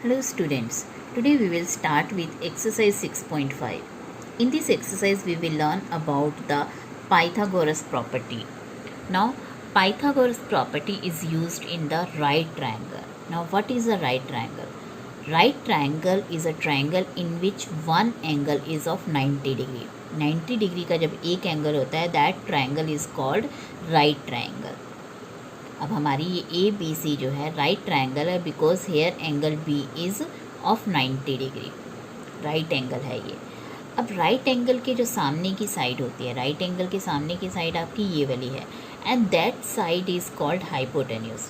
Hello students, today we will start with exercise 6.5. In this exercise we will learn about the Pythagoras property. Now Pythagoras property is used in the right triangle. Now what is a right triangle? Right triangle is a triangle in which one angle is of 90 degree. 90 degree का जब एक angle होता है that triangle is called right triangle. अब हमारी ये A B C जो है राइट ट्रायंगल है because here angle B is of 90 degree. Right angle है ये. अब राइट एंगल के जो सामने की साइड होती है, राइट एंगल के सामने की साइड आपकी ये वाली है and that side is called hypotenuse.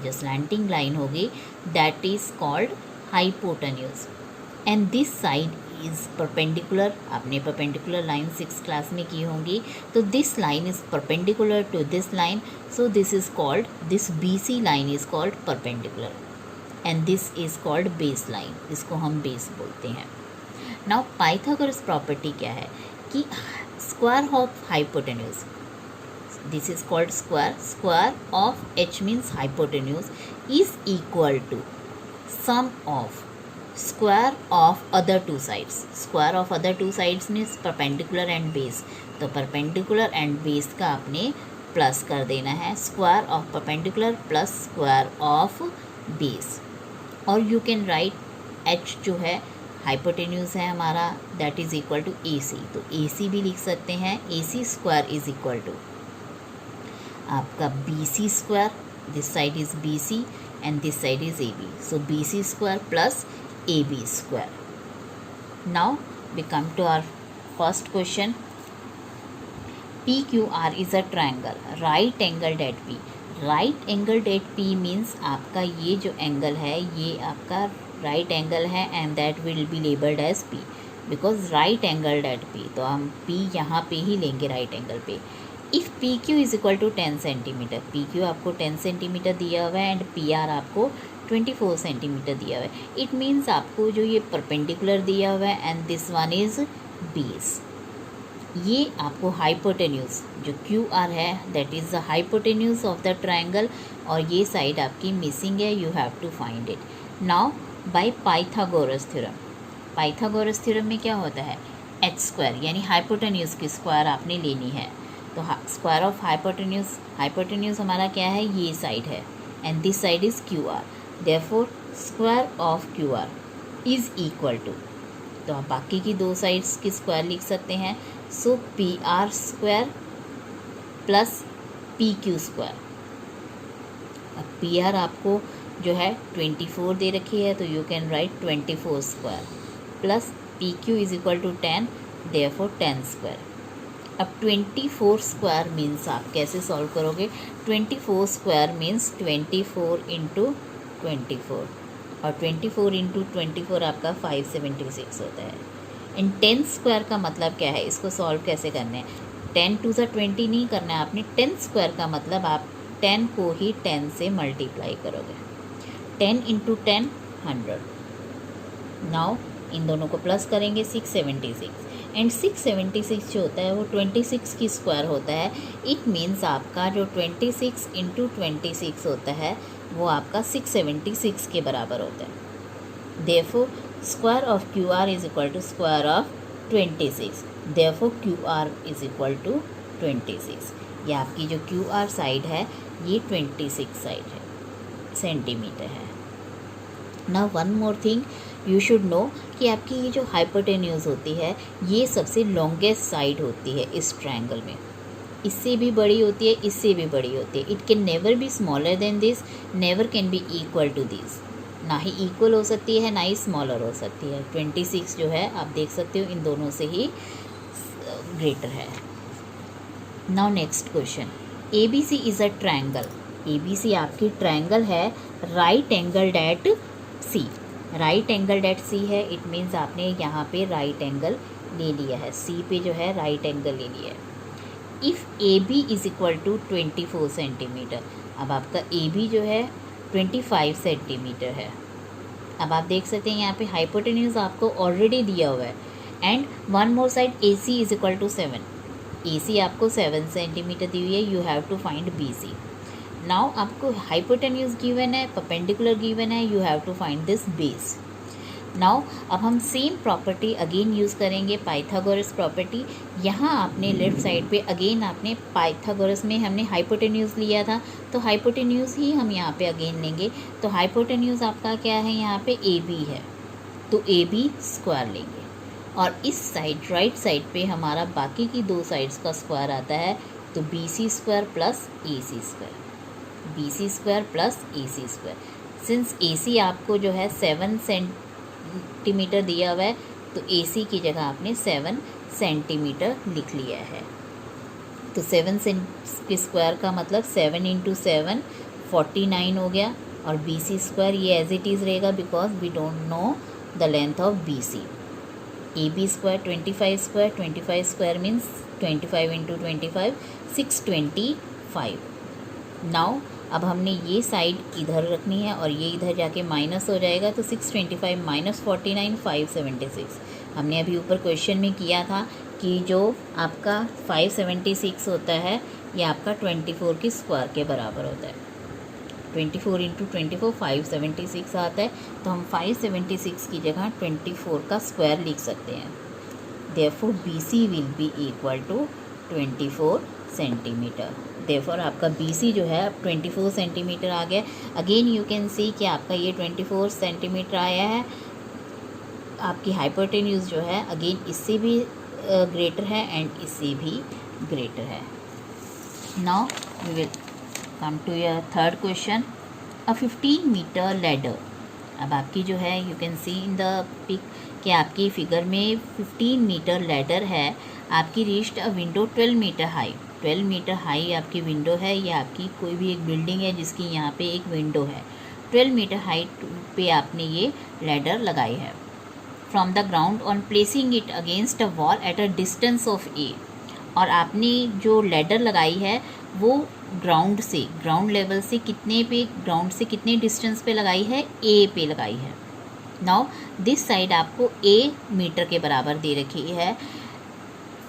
जो स्लैंटिंग लाइन होगी that is called hypotenuse and this side is perpendicular. आपने परपेंडिकुलर लाइन 6th क्लास में की होंगी. तो this line is perpendicular to this line, so this is called, this B C line is called perpendicular and this is called base line. इसको हम base बोलते हैं. Now Pythagoras property क्या है कि square of hypotenuse, this is called square. Square of H means hypotenuse is equal to sum of square of other two sides. Square of other two sides means perpendicular and base. तो perpendicular and base का आपने plus कर देना है. Square of perpendicular plus square of base. और you can write H जो है hypotenuse है हमारा that is equal to A C. तो ए सी भी लिख सकते हैं. A C square is equal to आपका B C square. This side is B C and this side is A B. So B C square plus AB square. Now we come to our first question. PQR is a triangle. Right angled at P. Right angled at P means आपका ये जो angle है ये आपका right angle है and that will be labeled as P because right angled at P. तो हम P यहाँ पे ही लेंगे right angle पे. If PQ is equal to 10 centimetre, PQ आपको 10 सेंटीमीटर दिया हुआ है एंड PR आपको 24 सेंटीमीटर दिया हुआ है. इट मीन्स आपको जो ये परपेंडिकुलर दिया हुआ है and this one is base. ये आपको हाइपोटेन्यूज जो क्यू आर है that is the hypotenuse of the triangle और ये साइड आपकी मिसिंग है. You have to find it. Now by Pythagoras theorem. Pythagoras theorem में क्या होता है एच स्क्वायर यानी हाइपोटेन्यूज की स्क्वायर आपने लेनी है. तो स्क्वायर ऑफ हाइपोटेन्यूज, हाइपोटेन्यूज हमारा क्या है ये साइड है and this side is Q R. Therefore square of QR is equal to, तो आप बाकी की दो साइड्स की स्क्वायर लिख सकते हैं. सो PR square plus PQ square. अब PR आपको जो है 24 दे रखी है तो you can write 24 square plus PQ is equal to 10, therefore 10 square. अब 24 स्क्वायर मीन्स आप कैसे सॉल्व करोगे. 24 स्क्वायर मीन्स 24 इंटू 24 और 24 इंटू 24 आपका 576 होता है. एंड 10 स्क्वायर का मतलब क्या है, इसको सॉल्व कैसे करना है. 10 टू ज़ा 20 नहीं करना है आपने. 10 स्क्वायर का मतलब आप 10 को ही 10 से मल्टीप्लाई करोगे. 10 इंटू 10 100. नाउ इन दोनों को प्लस करेंगे 676 एंड 676 जो होता है वो 26 की स्क्वायर होता है. इट मीन्स आपका जो 26 इंटू 26 होता है वो आपका 676 के बराबर होता है. Therefore square of Q R is equal to square of 26. Therefore Q R is equal to 26. ये आपकी जो क्यू आर साइड है ये 26 साइड है सेंटीमीटर है. Now one more thing you should know कि आपकी ये जो हाइपोटेन्यूज होती है ये सबसे लॉन्गेस्ट साइड होती है इस ट्रायंगल में. इससे भी बड़ी होती है, इससे भी बड़ी होती है. It can never be smaller than this, never can be equal to this. ना ही इक्वल हो सकती है ना ही स्मॉलर हो सकती है. 26 जो है आप देख सकते हो इन दोनों से ही ग्रेटर है. Now next question. ABC is a triangle. ABC आपकी ट्रायंगल है right angled at C. Right angled at C है. इट मीन्स आपने यहाँ पे राइट एंगल ले लिया है. C पे जो है राइट एंगल ले लिया है. If AB is equal to 24 centimetre. अब आपका AB जो है 25 सेंटीमीटर है. अब आप देख सकते हैं यहाँ पे हाइपोटेन्यूज आपको ऑलरेडी दिया हुआ है and one more side AC is equal to 7. AC आपको 7 सेंटीमीटर दी हुई है. You have to find BC. Now आपको हाइपोटेन्यूज गिवन है, परपेंडिकुलर गिवन है, you have to find this base. Now अब हम सेम प्रॉपर्टी अगेन यूज़ करेंगे, पाइथागोरस प्रॉपर्टी। यहाँ आपने लेफ्ट साइड पे अगेन आपने पाइथागोरस में हमने हाइपोटेन्यूज लिया था, तो हाइपोटेन्यूज ही हम यहाँ पे अगेन लेंगे। तो हाइपोटेन्यूज आपका क्या है, यहाँ पे ए बी है, तो ए बी स्क्वायर लेंगे। और इस साइड राइट साइड पे हमारा बाकी की दो साइड्स का स्क्वायर आता है, तो B C square plus A C square, B C square plus A C square. Since A C आपको जो है 7 सेंटीमीटर दिया हुआ है, तो ए सी की जगह आपने 7 सेंटीमीटर लिख लिया है। तो 7 के स्क्वायर का मतलब 7 इंटू 7 49 हो गया, और बी सी स्क्वायर ये एज इट इज़ रहेगा because we don't know the length of B C. A B square 25 square, 25 square means 25 into 25 625। Now अब हमने ये साइड इधर रखनी है और ये इधर जाके माइनस हो जाएगा, तो 625 माइनस 49 576। हमने अभी ऊपर क्वेश्चन में किया था कि जो आपका 576 होता है ये आपका 24 की स्क्वायर के बराबर होता है। 24 इंटू 24 576 आता है, तो हम 576 की जगह 24 का स्क्वायर लिख सकते हैं। Therefore B C will be equal to 24 centimetre. Therefore आपका बी सी जो है अब 24 सेंटीमीटर आ गया। अगेन यू कैन सी कि आपका ये 24 सेंटीमीटर आया है। आपकी हाइपोटेन्यूज जो है अगेन इससे भी ग्रेटर है एंड इससे भी ग्रेटर है। Now we will come to your third question, a 15 metre ladder. अब आपकी जो है you can see in the pic कि आपकी फिगर में 15 मीटर लैडर है। आपकी reached a window 12 metre high, 12 metre high आपकी विंडो है। ये आपकी कोई भी एक बिल्डिंग है जिसकी यहाँ पे एक विंडो है। 12 मीटर हाइट पे आपने ये लैडर लगाई है। From the ground on placing it against a wall at a distance of A. और आपने जो लैडर लगाई है वो ग्राउंड से, ग्राउंड लेवल से कितने पे, ग्राउंड से कितने डिस्टेंस पे लगाई है, ए पे लगाई है। नाउ दिस साइड आपको ए मीटर के बराबर दे रखी है।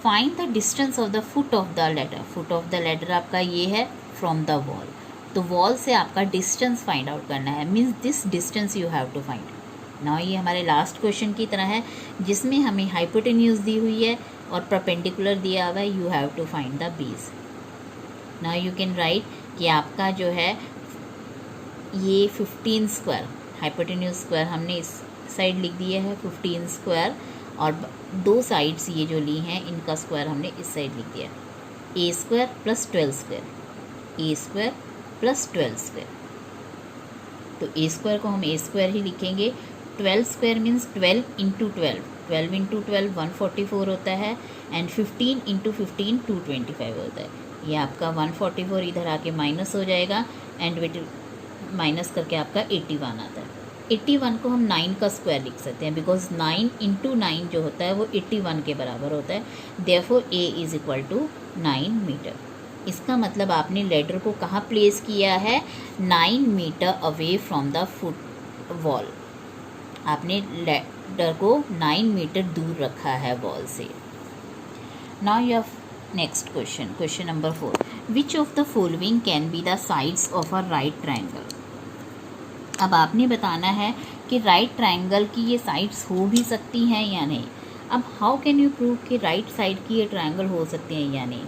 Find the distance of the foot of the ladder. Foot of the ladder आपका ये है फ्रॉम द वॉल, तो वॉल से आपका डिस्टेंस फाइंड आउट करना है, means this distance you have to find. Now ये हमारे लास्ट क्वेश्चन की तरह है जिसमें हमें हाइपोटेन्यूज दी हुई है और परपेंडिकुलर दिया हुआ है, you have to find the base. Now you can write कि आपका जो है ये 15 स्क्वायर, हाइपोटेन्यूज स्क्वायर हमने इस साइड लिख दिया है 15 स्क्वायर, और दो साइड्स ये जो ली हैं इनका स्क्वायर हमने इस साइड लिख दिया, ए स्क्वायर प्लस 12 स्क्वायर, ए स्क्वायर प्लस 12 स्क्वायर। तो ए स्क्वायर को हम ए स्क्वायर ही लिखेंगे। 12 स्क्वायर मीन्स 12 इंटू 12, 12 इंटू 12 144 होता है, एंड 15 इंटू 15 225 होता है। ये आपका 144 इधर आके माइनस हो जाएगा, एंड विट माइनस करके आपका 81 आता है। 81 को हम 9 का स्क्वायर लिख सकते हैं, बिकॉज 9 इंटू 9 जो होता है वो 81 के बराबर होता है। Therefore A is equal to 9 metre. इसका मतलब आपने लैडर को कहाँ प्लेस किया है, 9 metre away from the foot wall. आपने लैडर को 9 मीटर दूर रखा है वॉल से। Now you have next question, question number 4, which of the following can be the sides of a right triangle. अब आपने बताना है कि राइट ट्राइंगल की ये साइड्स हो भी सकती हैं या नहीं। अब हाउ कैन यू प्रूव कि राइट साइड की ये ट्राइंगल हो सकते हैं या नहीं,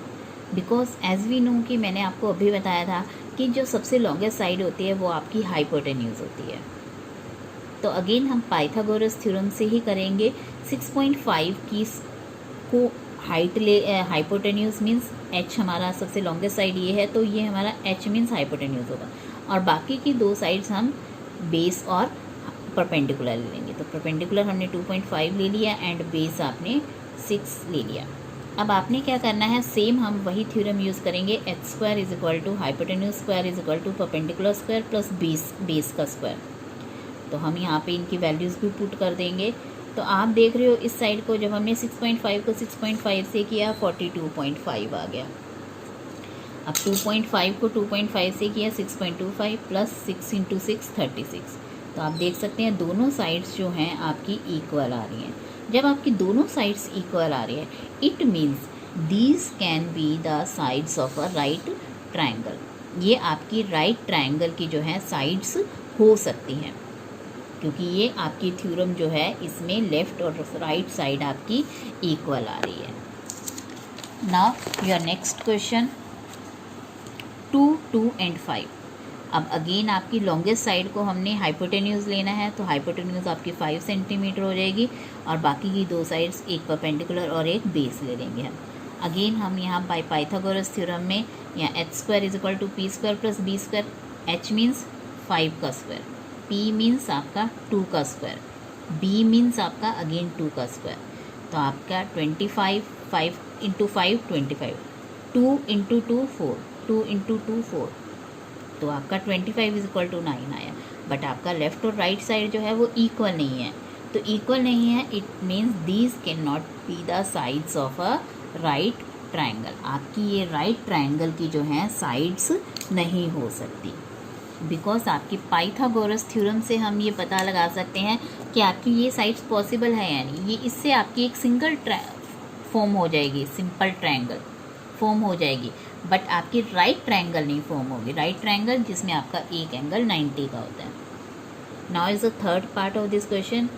बिकॉज एज वी नो कि मैंने आपको अभी बताया था कि जो सबसे लॉन्गेस्ट साइड होती है वो आपकी हाइपोटेन्यूज होती है। तो अगेन हम पाइथागोरस थ्योरम से ही करेंगे। 6.5 की को हाइट ले, हाइपोटेन्यूज मीन्स एच हमारा सबसे लॉन्गेस्ट साइड ये है, तो ये हमारा एच मीन्स हाइपोटेन्यूज होगा, और बाकी की दो साइड्स हम बेस और परपेंडिकुलर ले लेंगे। तो परपेंडिकुलर हमने 2.5 ले लिया एंड बेस आपने 6 ले लिया। अब आपने क्या करना है, सेम हम वही थ्योरम यूज़ करेंगे, H square is equal to hypotenuse square is equal to perpendicular square plus base का स्क्वायर। तो हम यहाँ पे इनकी वैल्यूज़ भी पुट कर देंगे। तो आप देख रहे हो इस साइड को जब हमने 6.5 को 6.5 से किया 42.5 आ गया। अब 2.5 को 2.5 से किया 6.25 प्लस 6 इंटू 6 36। तो आप देख सकते हैं दोनों साइड्स जो हैं आपकी इक्वल आ रही हैं। जब आपकी दोनों साइड्स इक्वल आ रही है it means these can be the sides of a right triangle. ये आपकी राइट ट्रायंगल की जो है साइड्स हो सकती हैं, क्योंकि ये आपकी थ्योरम जो है इसमें लेफ़्ट और राइट साइड आपकी इक्वल आ रही है। Now your next question 2, 2 and 5। अब अगेन आपकी लॉन्गेस्ट साइड को हमने हाइपोटेन्यूज लेना है, तो हाइपोटेन्यूज आपकी 5 सेंटीमीटर हो जाएगी और बाकी की दो साइड्स एक परपेंडिकुलर और एक बेस ले लेंगे हम। अगेन हम यहाँ बाय पाइथागोरस थ्योरम में यहाँ H square is equal to P square plus B square, H means 5 का स्क्वायर, पी मीन्स आपका 2 का स्क्वायर, बी मीन्स आपका अगेन 2 का स्क्वायर, तो आपका 25, 5 इंटू 5 25, 2 इंटू 2 4, 2 इंटू 2 4, तो आपका 25 इज इक्वल टू 9 आया। बट आपका लेफ्ट और राइट साइड जो है वो इक्वल नहीं है, तो इक्वल नहीं है it means these can not be the sides of a right triangle. आपकी ये राइट ट्रायंगल की जो है साइड्स नहीं हो सकती, बिकॉज आपकी पाइथागोरस थ्योरम से हम ये पता लगा सकते हैं कि आपकी ये साइड्स पॉसिबल है या नहीं। ये इससे आपकी एक सिंगल फॉर्म हो जाएगी, सिंपल ट्रायंगल फॉर्म हो जाएगी, बट आपकी राइट ट्रायंगल नहीं फॉर्म होगी। राइट ट्रायंगल जिसमें आपका एक एंगल 90 का होता है। Now is the third part of this question.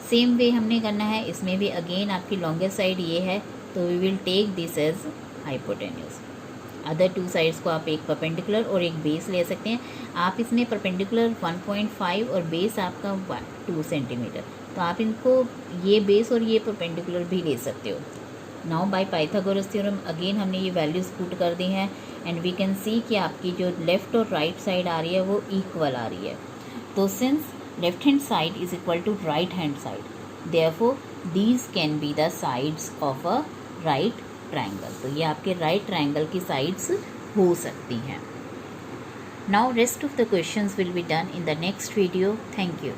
Same way हमने करना है, इसमें भी अगेन आपकी लॉन्गेस्ट साइड ये है, तो we will take this as hypotenuse. Other two sides को आप एक परपेंडिकुलर और एक बेस ले सकते हैं। आप इसमें परपेंडिकुलर 1.5 और बेस आपका 2 सेंटीमीटर, तो आप इनको ये बेस और ये परपेंडिकुलर भी ले सकते हो। Now by Pythagoras theorem again हमने ये वैल्यूज पुट कर दी हैं एंड वी कैन सी कि आपकी जो लेफ़्ट और राइट साइड आ रही है वो इक्वल आ रही है। तो since left hand side is equal to right hand side, therefore these can be the sides of a right triangle. तो ये आपके राइट ट्रायंगल की साइड्स हो सकती हैं। Now rest of the questions will be done in the next video. Thank you.